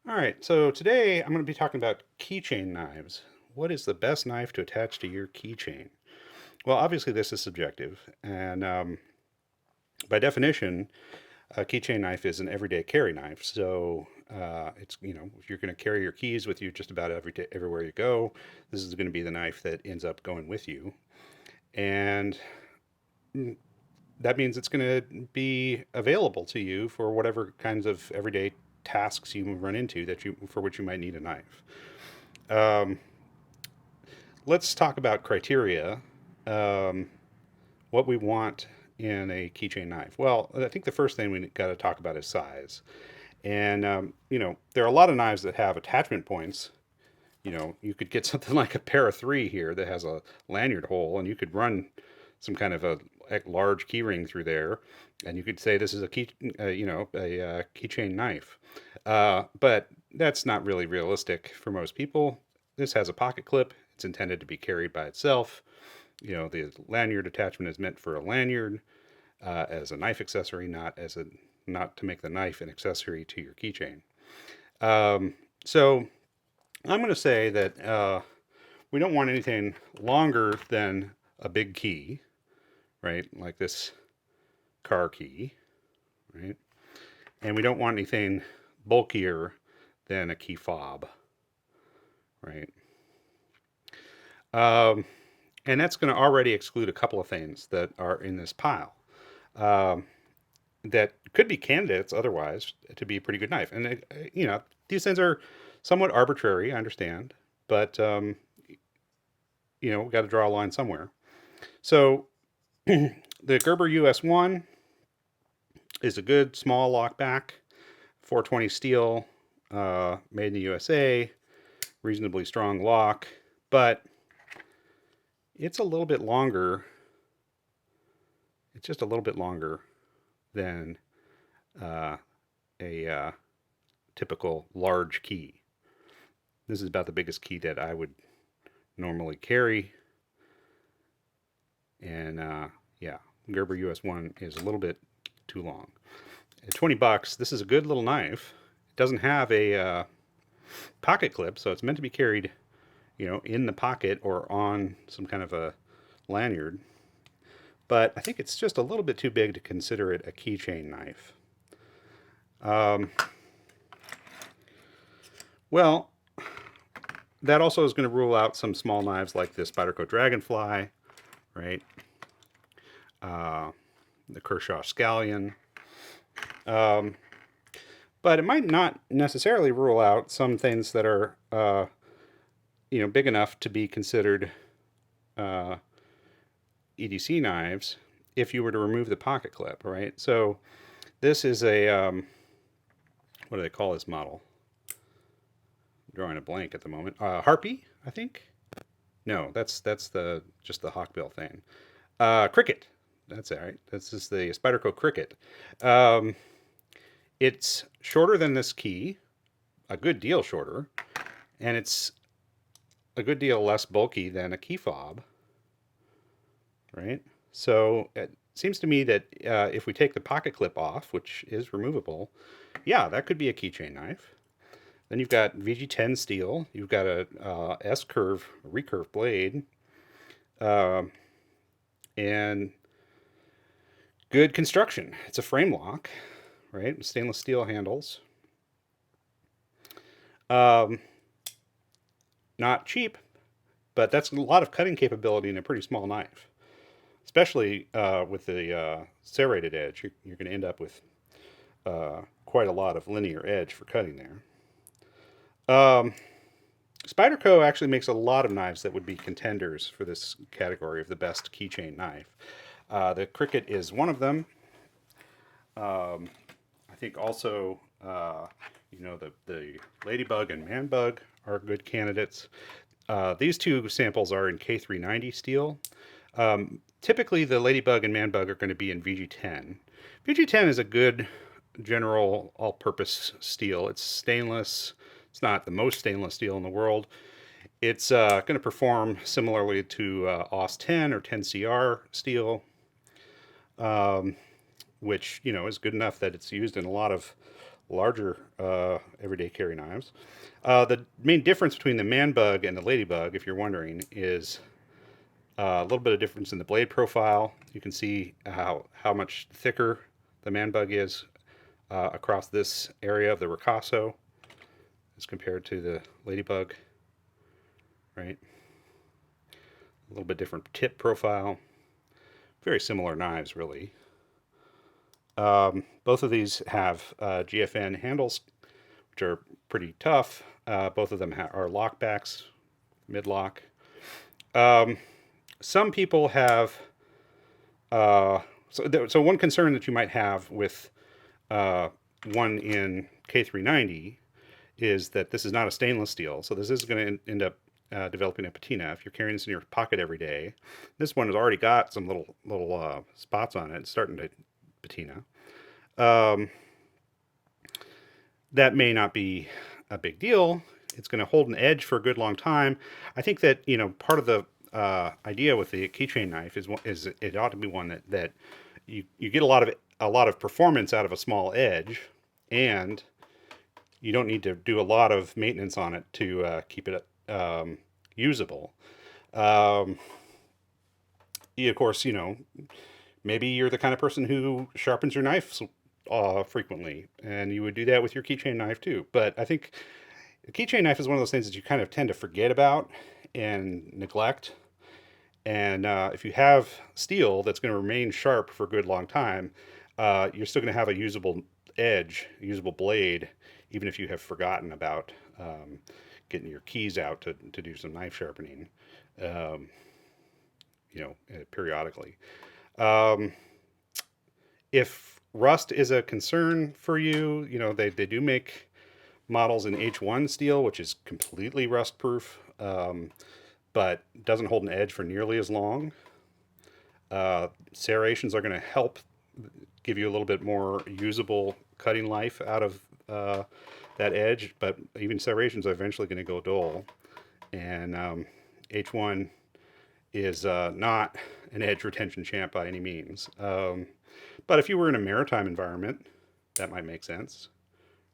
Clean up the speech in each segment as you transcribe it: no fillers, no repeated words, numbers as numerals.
All right, so today I'm going to be talking about keychain knives. What is the best knife to attach to your keychain? Well, obviously this is subjective, and by definition, a keychain knife is an everyday carry knife. So it's if you're going to carry your keys with you just about everywhere you go, this is going to be the knife that ends up going with you, and mm, that means it's going to be available to you for whatever kinds of everyday tasks you run into that you for which you might need a knife. Um, let's talk about criteria. Um, what we want in a keychain knife. Well, I think the first thing we got to talk about is size. And, there are a lot of knives that have attachment points. You could get something like a pair of three here that has a lanyard hole, and you could run some kind of a large key ring through there, and you could say this is a keychain knife. But that's not really realistic for most people. This has a pocket clip. It's intended to be carried by itself. The lanyard attachment is meant for a lanyard as a knife accessory, not to make the knife an accessory to your keychain. So I'm going to say that we don't want anything longer than a big key, right? Like this car key, right? And we don't want anything bulkier than a key fob, right? Um, and that's going to already exclude a couple of things that are in this pile. Um, that could be candidates otherwise to be a pretty good knife. And these things are somewhat arbitrary, I understand, but we got to draw a line somewhere. So the Gerber US1 is a good small lockback, 420 steel, made in the USA, reasonably strong lock, but it's a little bit longer. It's just a little bit longer than uh, a typical large key. This is about the biggest key that I would normally carry. And yeah, Gerber US1 is a little bit too long. At 20 bucks, this is a good little knife. It doesn't have a pocket clip, so it's meant to be carried, in the pocket or on some kind of a lanyard. But I think it's just a little bit too big to consider it a keychain knife. Um, well, that also is going to rule out some small knives like the Spyderco Dragonfly, right? The Kershaw Scallion. Um, but it might not necessarily rule out some things that are, big enough to be considered uh, EDC knives if you were to remove the pocket clip, right? So this is a, what do they call this model? I'm drawing a blank at the moment. Harpy, I think. No, that's the just the hawkbill thing. Cricket. That's all right. This is the Spyderco Cricket. Um, it's shorter than this key, a good deal shorter, and it's a good deal less bulky than a key fob, right? So it seems to me that if we take the pocket clip off, which is removable, yeah, that could be a keychain knife. Then you've got VG10 steel. You've got a S-curve, recurve blade, uh, and good construction. It's a frame lock, right? Stainless steel handles. Um, Not cheap, but that's a lot of cutting capability in a pretty small knife. Especially with the serrated edge, you're going to end up with quite a lot of linear edge for cutting there. Um, Spyderco actually makes a lot of knives that would be contenders for this category of the best keychain knife. The Cricket is one of them. I think also, the Ladybug and Manbug are good candidates. These two samples are in K390 steel. Typically, the Ladybug and Manbug are going to be in VG10. VG10 is a good general all-purpose steel. It's stainless. It's not the most stainless steel in the world. It's going to perform similarly to AUS-10 or 10CR steel, which is good enough that it's used in a lot of larger everyday carry knives. The main difference between the Manbug and the Ladybug, if you're wondering, is a little bit of difference in the blade profile. You can see how much thicker the Manbug is across this area of the ricasso as compared to the Ladybug, right? A little bit different tip profile. Very similar knives, really. Both of these have GFN handles, which are pretty tough. Both of them are lockbacks, mid-lock. Some people have, so one concern that you might have with one in K390 is that this is not a stainless steel, so this is going to end up developing a patina if you're carrying this in your pocket every day. This one has already got some little spots on it. It's starting to patina. That may not be a big deal. It's going to hold an edge for a good long time. I think that, you know, part of the idea with the keychain knife is it ought to be one that you get a lot of performance out of a small edge, and you don't need to do a lot of maintenance on it to keep it usable. Of course, you know, maybe you're the kind of person who sharpens your knife frequently, and you would do that with your keychain knife too. But I think the keychain knife is one of those things that you kind of tend to forget about and neglect. And if you have steel that's going to remain sharp for a good long time, you're still going to have a usable edge, a usable blade, even if you have forgotten about getting your keys out to do some knife sharpening, you know, periodically. If rust is a concern for you, you know, they do make models in H1 steel, which is completely rust proof, but doesn't hold an edge for nearly as long. Serrations are going to help give you a little bit more usable cutting life out of that edge, but even serrations are eventually going to go dull. And H1 is not an edge retention champ by any means. But if you were in a maritime environment, that might make sense,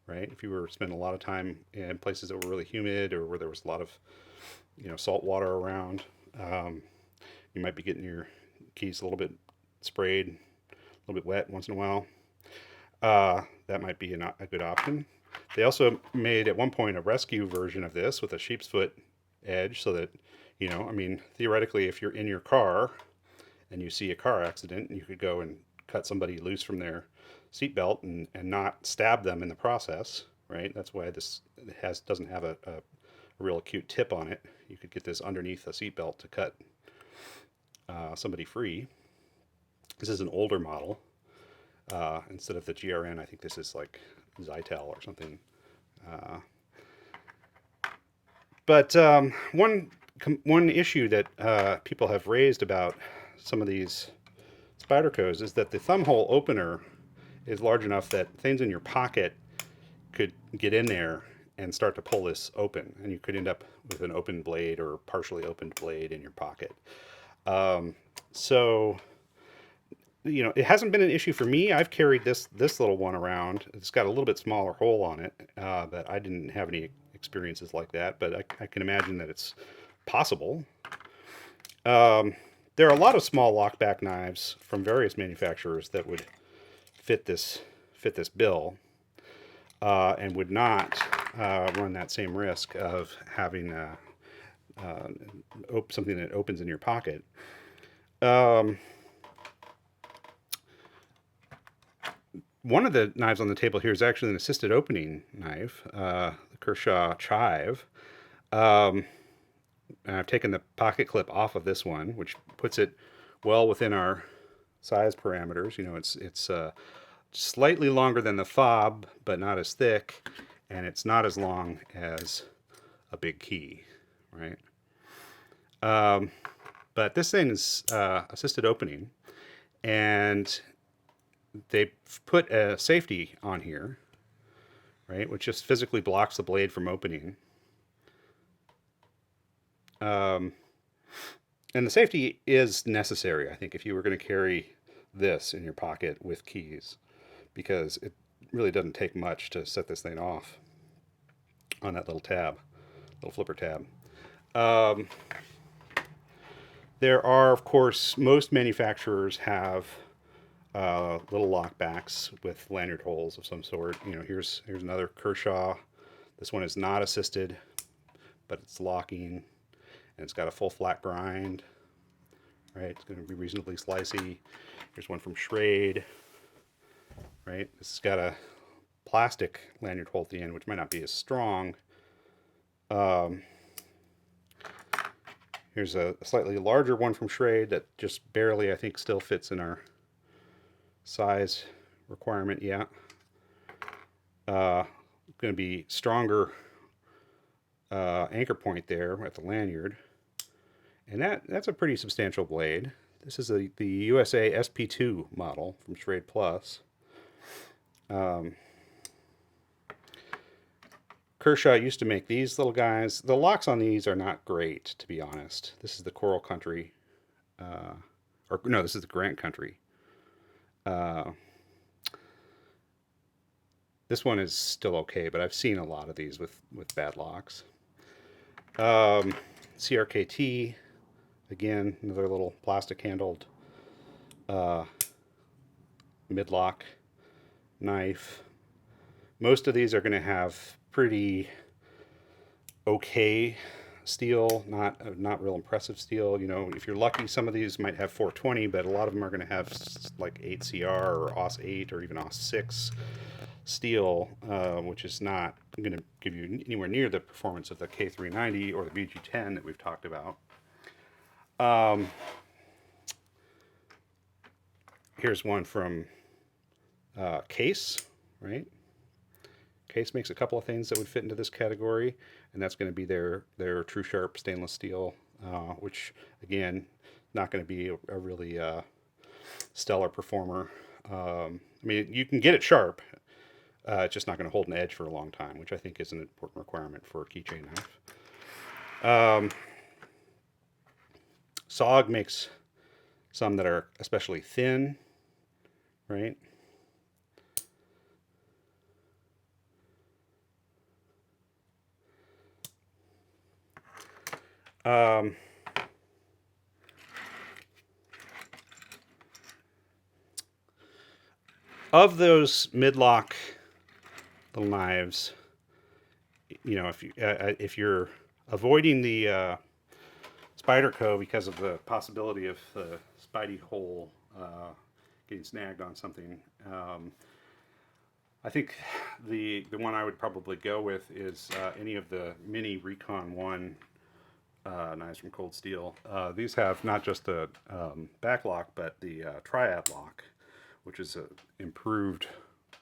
right? If you were spending a lot of time in places that were really humid or where there was a lot of, you know, salt water around, you might be getting your keys a little bit sprayed, a little bit wet once in a while. That might be a good option. They also made at one point a rescue version of this with a sheep's foot edge so that, you know, I mean, theoretically, if you're in your car and you see a car accident, you could go and cut somebody loose from their seatbelt and not stab them in the process, right? That's why this doesn't have a real acute tip on it. You could get this underneath a seatbelt to cut somebody free. This is an older model. Instead of the GRN, I think this is like Zytel or something. But one issue that people have raised about some of these Spydercos is that the thumb hole opener is large enough that things in your pocket could get in there and start to pull this open, and you could end up with an open blade or partially opened blade in your pocket. So, you know, it hasn't been an issue for me. I've carried this little one around. It's got a little bit smaller hole on it, but I didn't have any experiences like that, but I can imagine that it's possible. There are a lot of small lockback knives from various manufacturers that would fit this bill and would not run that same risk of having something that opens in your pocket. One of the knives on the table here is actually an assisted opening knife, the Kershaw Chive. And I've taken the pocket clip off of this one, which puts it well within our size parameters. You know, it's slightly longer than the fob, but not as thick, and it's not as long as a big key, right? But this thing is assisted opening, and they put a safety on here, right, which just physically blocks the blade from opening. And the safety is necessary, I think, if you were going to carry this in your pocket with keys, because really doesn't take much to set this thing off on that little tab, little flipper tab. There are, of course, most manufacturers have little lockbacks with lanyard holes of some sort. You know, here's another Kershaw. This one is not assisted, but it's locking, and it's got a full flat grind. Right, it's going to be reasonably slicey. Here's one from Schrade. Right, this has got a plastic lanyard hole at the end, which might not be as strong. Here's a slightly larger one from Schrade that just barely, I think, still fits in our size requirement. Yeah. Going to be stronger anchor point there at the lanyard. And that's a pretty substantial blade. This is the USA SP2 model from Schrade Plus. Kershaw used to make these little guys. The locks on these are not great, to be honest. This is the Coral Country. Or no, this is the Grant Country. This one is still okay, but I've seen a lot of these with bad locks. CRKT, again, another little plastic handled mid-lock knife. Most of these are going to have pretty okay steel, not real impressive steel. You know, if you're lucky, some of these might have 420, but a lot of them are going to have like 8CR or OS 8 or even OS 6 steel, which is not going to give you anywhere near the performance of the K390 or the BG10 that we've talked about. Here's one from Case, right? Case makes a couple of things that would fit into this category, and that's going to be their True Sharp stainless steel, which again, not going to be a really stellar performer. I mean, you can get it sharp, it's just not going to hold an edge for a long time, which I think is an important requirement for a keychain knife. SOG makes some that are especially thin, right? Of those mid-lock little knives, you know, if you're avoiding the Spyderco because of the possibility of the Spidey hole getting snagged on something, I think the one I would probably go with is any of the mini Recon 1 knives from Cold Steel. These have not just the back lock, but the triad lock, which is an improved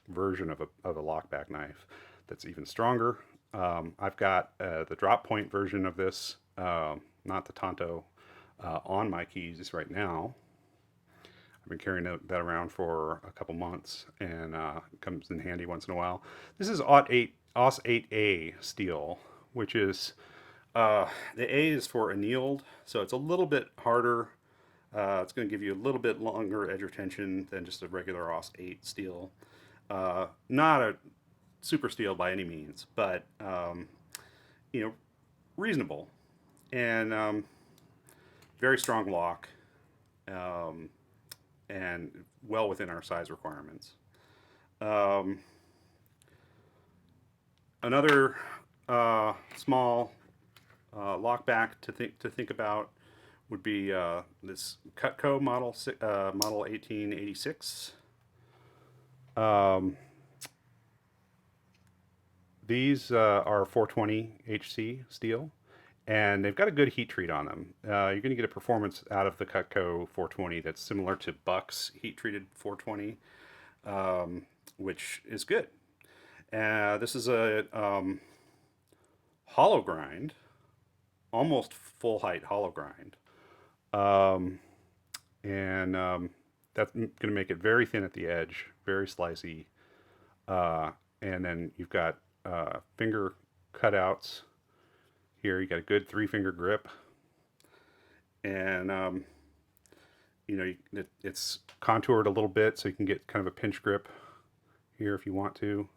version of a lockback knife that's even stronger. I've got the drop point version of this, not the Tonto, on my keys right now. I've been carrying that around for a couple months, and it comes in handy once in a while. This is OS 8A steel, which is, the A is for annealed, so it's a little bit harder. It's going to give you a little bit longer edge retention than just a regular OS 8 steel. Not a super steel by any means, but you know, reasonable, and very strong lock, and well within our size requirements. Another small lockback to think about would be this Cutco model 1886. These are 420 HC steel, and they've got a good heat treat on them. You're going to get a performance out of the Cutco 420 that's similar to Buck's heat treated 420, which is good. This is a hollow grind, almost full height hollow grind. That's going to make it very thin at the edge, very slicey. And then you've got finger cutouts here. You got a good 3-finger grip. And, you know, it's contoured a little bit so you can get kind of a pinch grip here if you want to.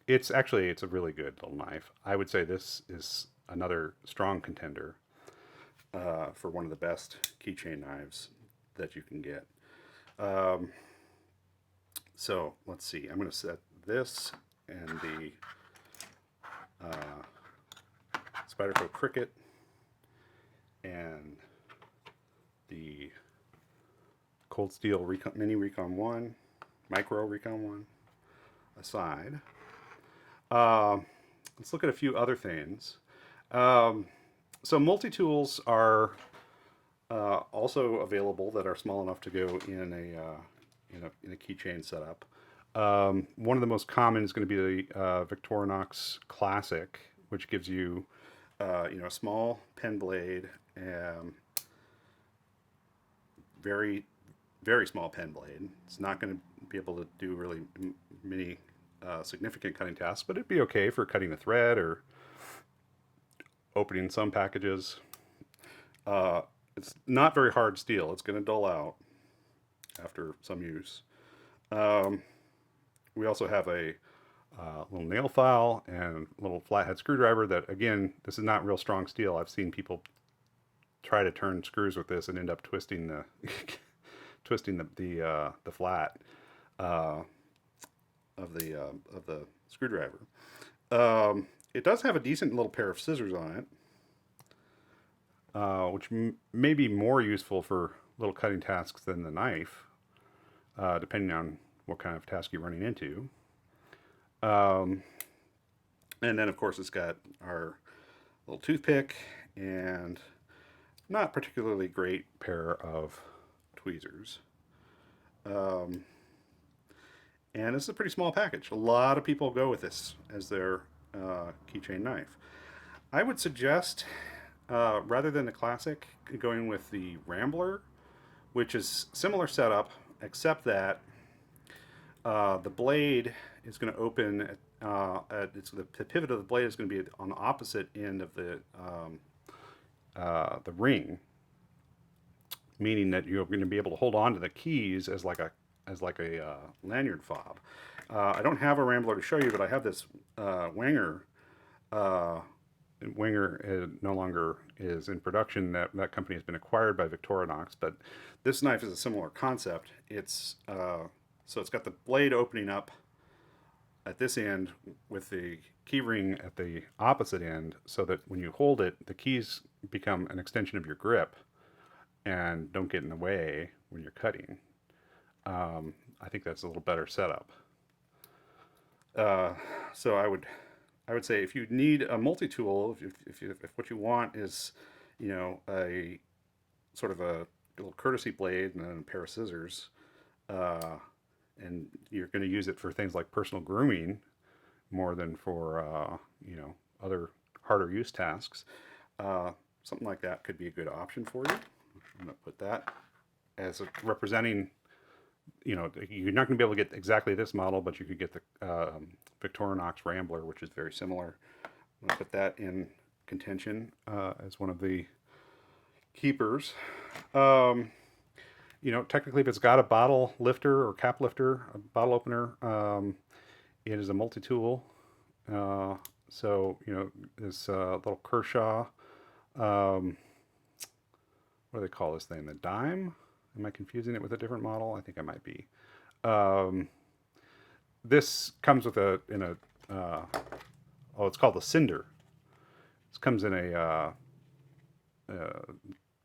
It's a really good little knife. I would say this is another strong contender for one of the best keychain knives that you can get. So let's see. I'm going to set this and the Spyderco Cricket and the Cold Steel Recon, Mini Recon 1, Micro Recon 1 aside. Let's look at a few other things. So multi-tools are also available that are small enough to go in a keychain setup. One of the most common is going to be the Victorinox Classic, which gives you a small pen blade, very very small pen blade. It's not going to be able to do really many significant cutting tasks, but it'd be okay for cutting a thread or opening some packages. It's not very hard steel. It's going to dull out after some use. We also have a little nail file and a little flathead screwdriver that, again, this is not real strong steel. I've seen people try to turn screws with this and end up twisting the the flat of the screwdriver. It does have a decent little pair of scissors on it, which may be more useful for little cutting tasks than the knife, depending on what kind of task you're running into. And then, of course, it's got our little toothpick and not particularly great pair of tweezers. And it's a pretty small package. A lot of people go with this as their keychain knife. I would suggest, rather than the Classic, going with the Rambler, which is similar setup, except that the blade is going to open the pivot of the blade is going to be on the opposite end of the ring, meaning that you're going to be able to hold on to the keys as like a lanyard fob. I don't have a Rambler to show you, but I have this Wenger. Wenger no longer is in production. That company has been acquired by Victorinox, but this knife is a similar concept. It's so it's got the blade opening up at this end with the key ring at the opposite end, so that when you hold it, the keys become an extension of your grip and don't get in the way when you're cutting. I think that's a little better setup. So I would say if you need a multi-tool, if what you want is, a sort of a little courtesy blade and then a pair of scissors, and you're going to use it for things like personal grooming more than for other harder use tasks, something like that could be a good option for you. I'm going to put that as representing. You're not going to be able to get exactly this model, but you could get the Victorinox Rambler, which is very similar. I'm going to put that in contention as one of the keepers. Technically, if it's got a bottle lifter or cap lifter, a bottle opener, it is a multi-tool. So, this little Kershaw, what do they call this thing? The dime? Am I confusing it with a different model? I think I might be. This comes with it's called the Cinder. This comes in a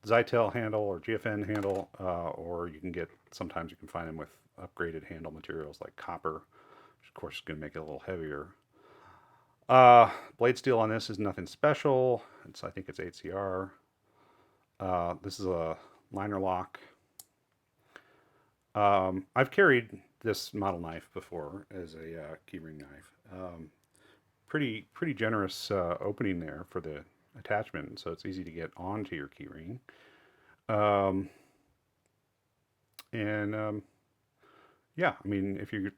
Zytel handle or GFN handle, or sometimes you can find them with upgraded handle materials like copper, which of course is going to make it a little heavier. Blade steel on this is nothing special. I think it's 8CR. This is a liner lock. I've carried this model knife before as a keyring knife. Pretty generous opening there for the attachment, so it's easy to get onto your keyring. Yeah, I mean, if you're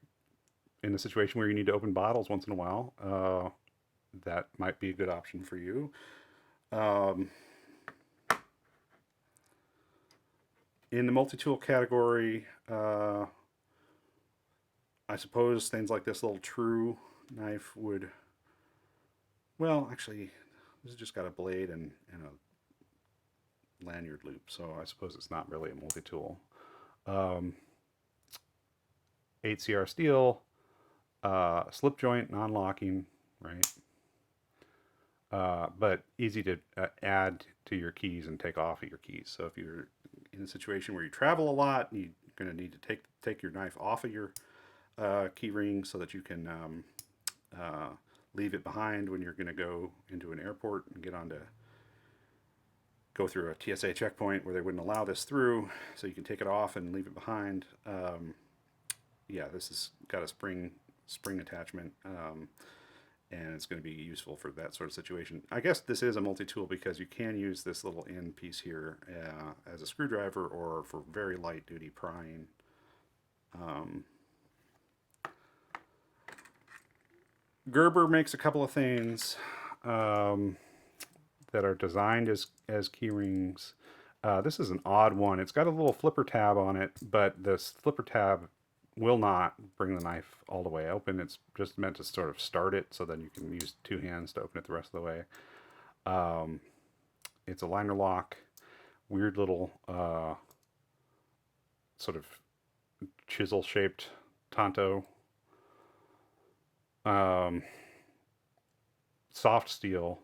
in a situation where you need to open bottles once in a while, that might be a good option for you. In the multi-tool category, I suppose things like this little true knife would, well, actually, this has just got a blade and a lanyard loop, so I suppose it's not really a multi-tool. 8CR steel, slip joint, non-locking, right? But easy to add to your keys and take off of your keys. So if you're in a situation where you travel a lot, you're going to need to take your knife off of your key ring so that you can leave it behind when you're going to go into an airport and go through a TSA checkpoint where they wouldn't allow this through, so you can take it off and leave it behind. Yeah, this has got a spring attachment, and it's going to be useful for that sort of situation. I guess this is a multi-tool because you can use this little end piece here as a screwdriver or for very light duty prying. Gerber makes a couple of things that are designed as key rings. This is an odd one. It's got a little flipper tab on it, but this flipper tab will not bring the knife all the way open. It's just meant to sort of start it, so then you can use two hands to open it the rest of the way. It's a liner lock, weird little sort of chisel-shaped Tonto. Soft steel,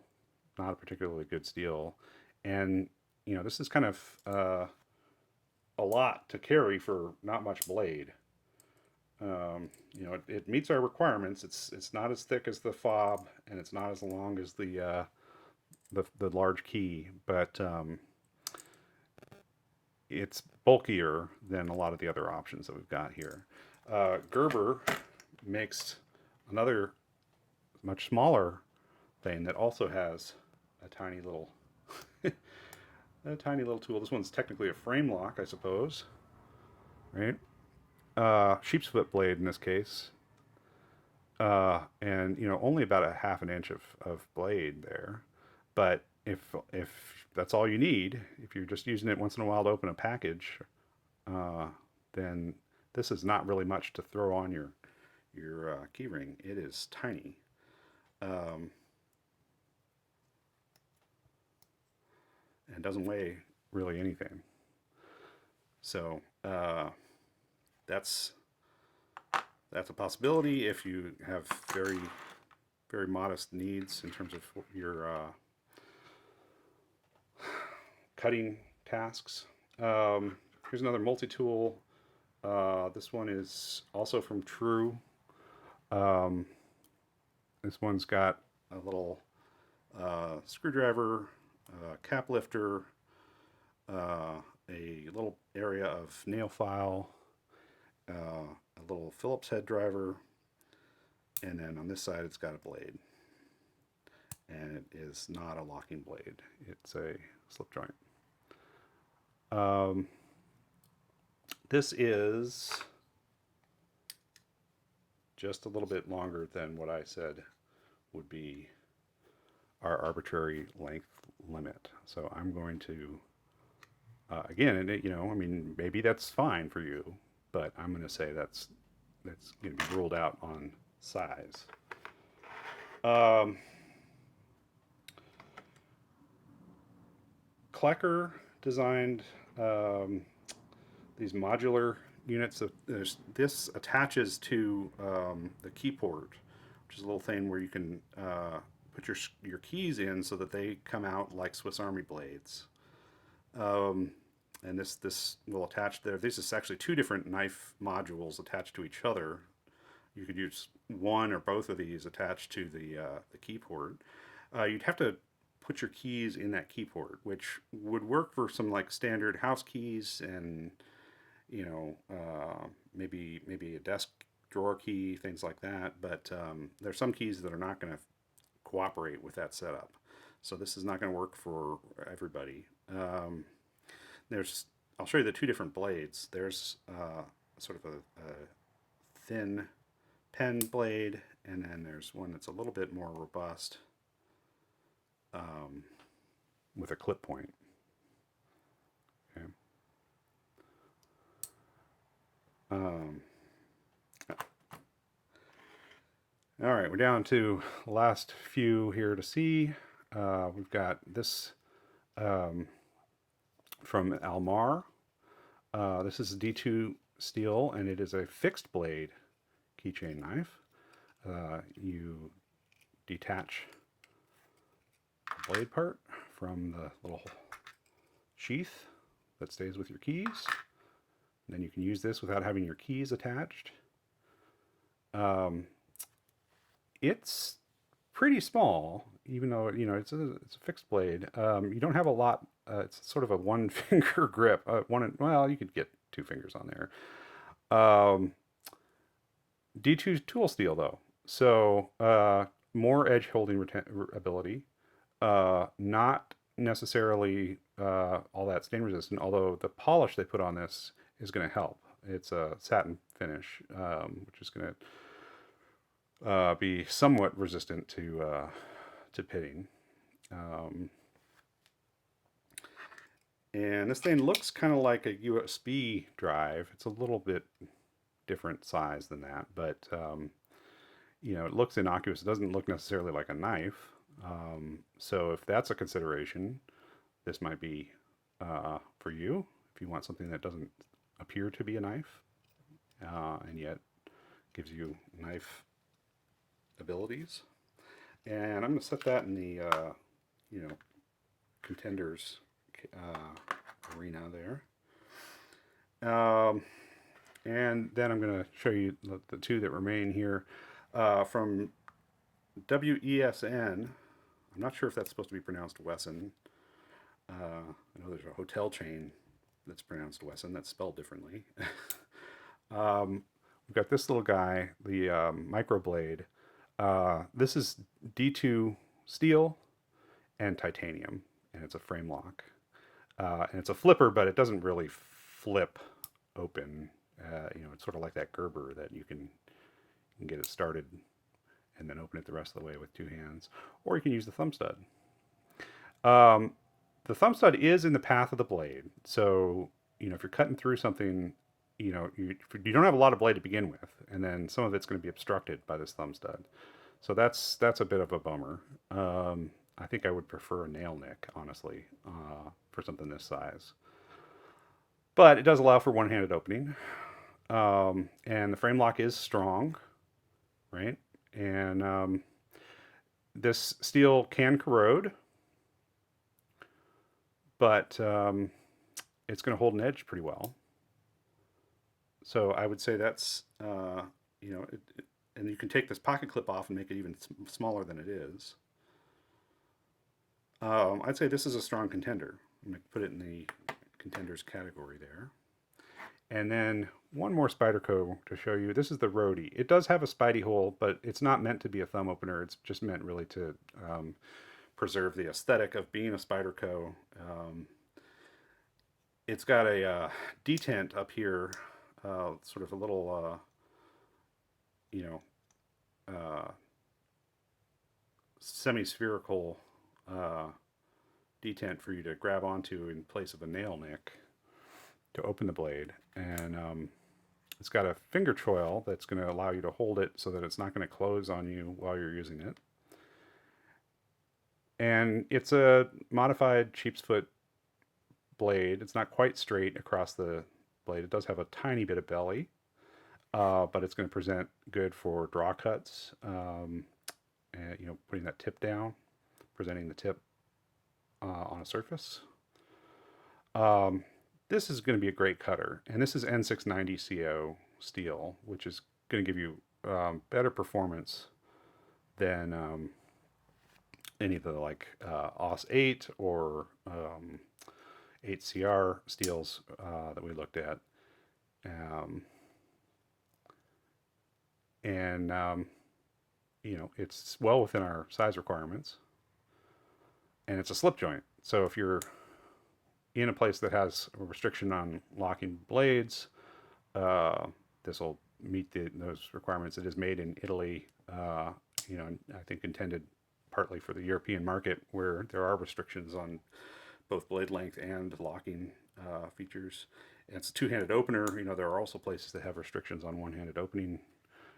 not a particularly good steel, and you know, this is kind of a lot to carry for not much blade. You know, it meets our requirements. It's not as thick as the fob, and it's not as long as the large key, but it's bulkier than a lot of the other options that we've got here. Gerber makes another much smaller thing that also has a tiny little a tiny little tool. This one's technically a frame lock, I suppose, right? Sheep's foot blade in this case, and you know, only about a half an inch of blade there. But if that's all you need, if you're just using it once in a while to open a package, then this is not really much to throw on your key ring. It is tiny. And doesn't weigh really anything. So that's a possibility if you have very, very modest needs in terms of your cutting tasks. Here's another multi-tool. This one is also from True. This one's got a little screwdriver, cap lifter, a little area of nail file, a little Phillips head driver, and then on this side it's got a blade. And it is not a locking blade, it's a slip joint. This is just a little bit longer than what I said would be our arbitrary length limit. So I'm going to, again, and it, you know, I mean, maybe that's fine for you, but I'm going to say that's going to be ruled out on size. Klecker designed these modular units. This attaches to the key port, which is a little thing where you can put your keys in so that they come out like Swiss Army blades. And this will attach there. This is actually two different knife modules attached to each other. You could use one or both of these attached to the key port. You'd have to put your keys in that key port, which would work for some like standard house keys and, you know, maybe a desk drawer key, things like that. But there's some keys that are not going to cooperate with that setup. So this is not going to work for everybody. I'll show you the two different blades. There's sort of a thin pen blade, and then there's one that's a little bit more robust with a clip point. Okay. All right, we're down to the last few here to see. We've got this um, from Almar. This is D2 steel, and it is a fixed blade keychain knife. You detach the blade part from the little sheath that stays with your keys. And then you can use this without having your keys attached. It's pretty small, even though it's a fixed blade. You don't have a lot. It's sort of a one finger grip. Well, you could get two fingers on there. D2 tool steel though, so more edge holding ability. Not necessarily all that stain resistant, although the polish they put on this is going to help. It's a satin finish, which is going to be somewhat resistant to pitting. And this thing looks kind of like a USB drive. It's a little bit different size than that, but it looks innocuous. It doesn't look necessarily like a knife. So if that's a consideration, this might be for you if you want something that doesn't appear to be a knife and yet gives you knife abilities. And I'm going to set that in the contenders arena there. And then I'm going to show you the two that remain here from W.E.S.N. I'm not sure if that's supposed to be pronounced W.E.S.N. I know there's a hotel chain that's pronounced W.E.S.N. That's spelled differently. We've got this little guy, the Microblade. This is D2 steel and titanium, and it's a frame lock. And it's a flipper, but it doesn't really flip open. It's sort of like that Gerber that you can get it started and then open it the rest of the way with two hands, or you can use the thumb stud. The thumb stud is in the path of the blade, so if you're cutting through something, you don't have a lot of blade to begin with, and then some of it's going to be obstructed by this thumb stud. So that's a bit of a bummer. I think I would prefer a nail nick, honestly, for something this size. But it does allow for one-handed opening, and the frame lock is strong, right? And this steel can corrode, but it's going to hold an edge pretty well. So I would say that's, and you can take this pocket clip off and make it even smaller than it is. I'd say this is a strong contender. I'm going to put it in the contenders category there. And then one more Spyderco to show you. This is the Roadie. It does have a Spidey hole, but it's not meant to be a thumb opener. It's just meant really to preserve the aesthetic of being a Spyderco. It's got a detent up here, sort of a little, semi-spherical detent for you to grab onto in place of a nail nick to open the blade. And it's got a finger choil that's going to allow you to hold it so that it's not going to close on you while you're using it. And it's a modified sheep's foot blade. It's not quite straight across the blade. It does have a tiny bit of belly, but it's going to present good for draw cuts, and, putting that tip down, presenting the tip on a surface. This is going to be a great cutter, and this is N690CO steel, which is going to give you better performance than any of the OS 8 or 8CR steels that we looked at. It's well within our size requirements, and it's a slip joint. So if you're in a place that has a restriction on locking blades, this will meet those requirements. It is made in Italy, I think intended partly for the European market, where there are restrictions on both blade length and locking features. And it's a two-handed opener. There are also places that have restrictions on one-handed opening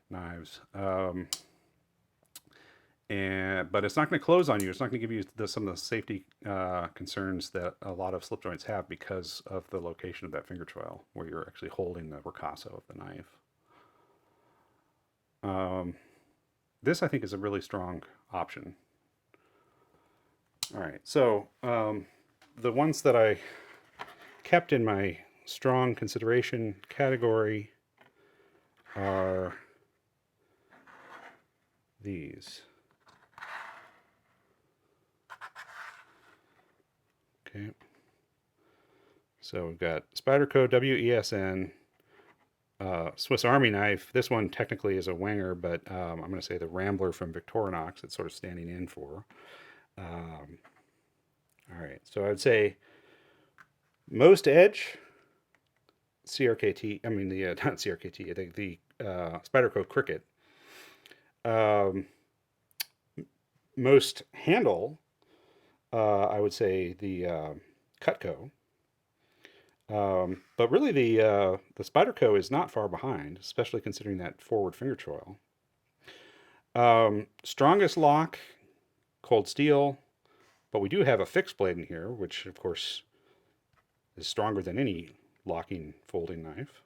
knives. but it's not going to close on you. It's not going to give you some of the safety concerns that a lot of slip joints have because of the location of that finger choil, where you're actually holding the ricasso of the knife. This, I think, is a really strong option. All right, so the ones that I kept in my strong consideration category are these. Okay. So we've got Spyderco W.E.S.N, Swiss Army knife. This one technically is a Wenger, but I'm going to say the Rambler from Victorinox. It's sort of standing in for. All right, so I would say most edge, CRKT. I mean the not CRKT. I think the Spyderco Cricket. Most handle, I would say the Cutco. But really, the Spyderco is not far behind, especially considering that forward finger choil. Strongest lock, cold steel, but we do have a fixed blade in here, which of course is stronger than any locking folding knife.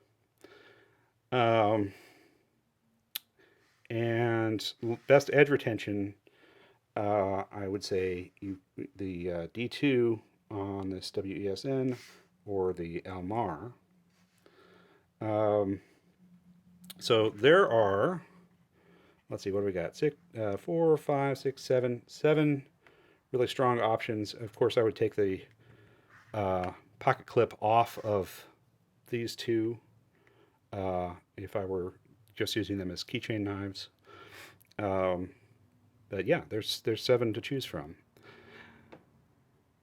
And best edge retention, I would say the D2 on this W.E.S.N or the Almar. So there are, let's see, what do we got? 4, 5, 6, 7 really strong options. Of course, I would take the pocket clip off of these two if I were just using them as keychain knives. But yeah, there's 7 to choose from.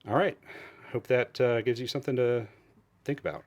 All right, hope that gives you something to think about.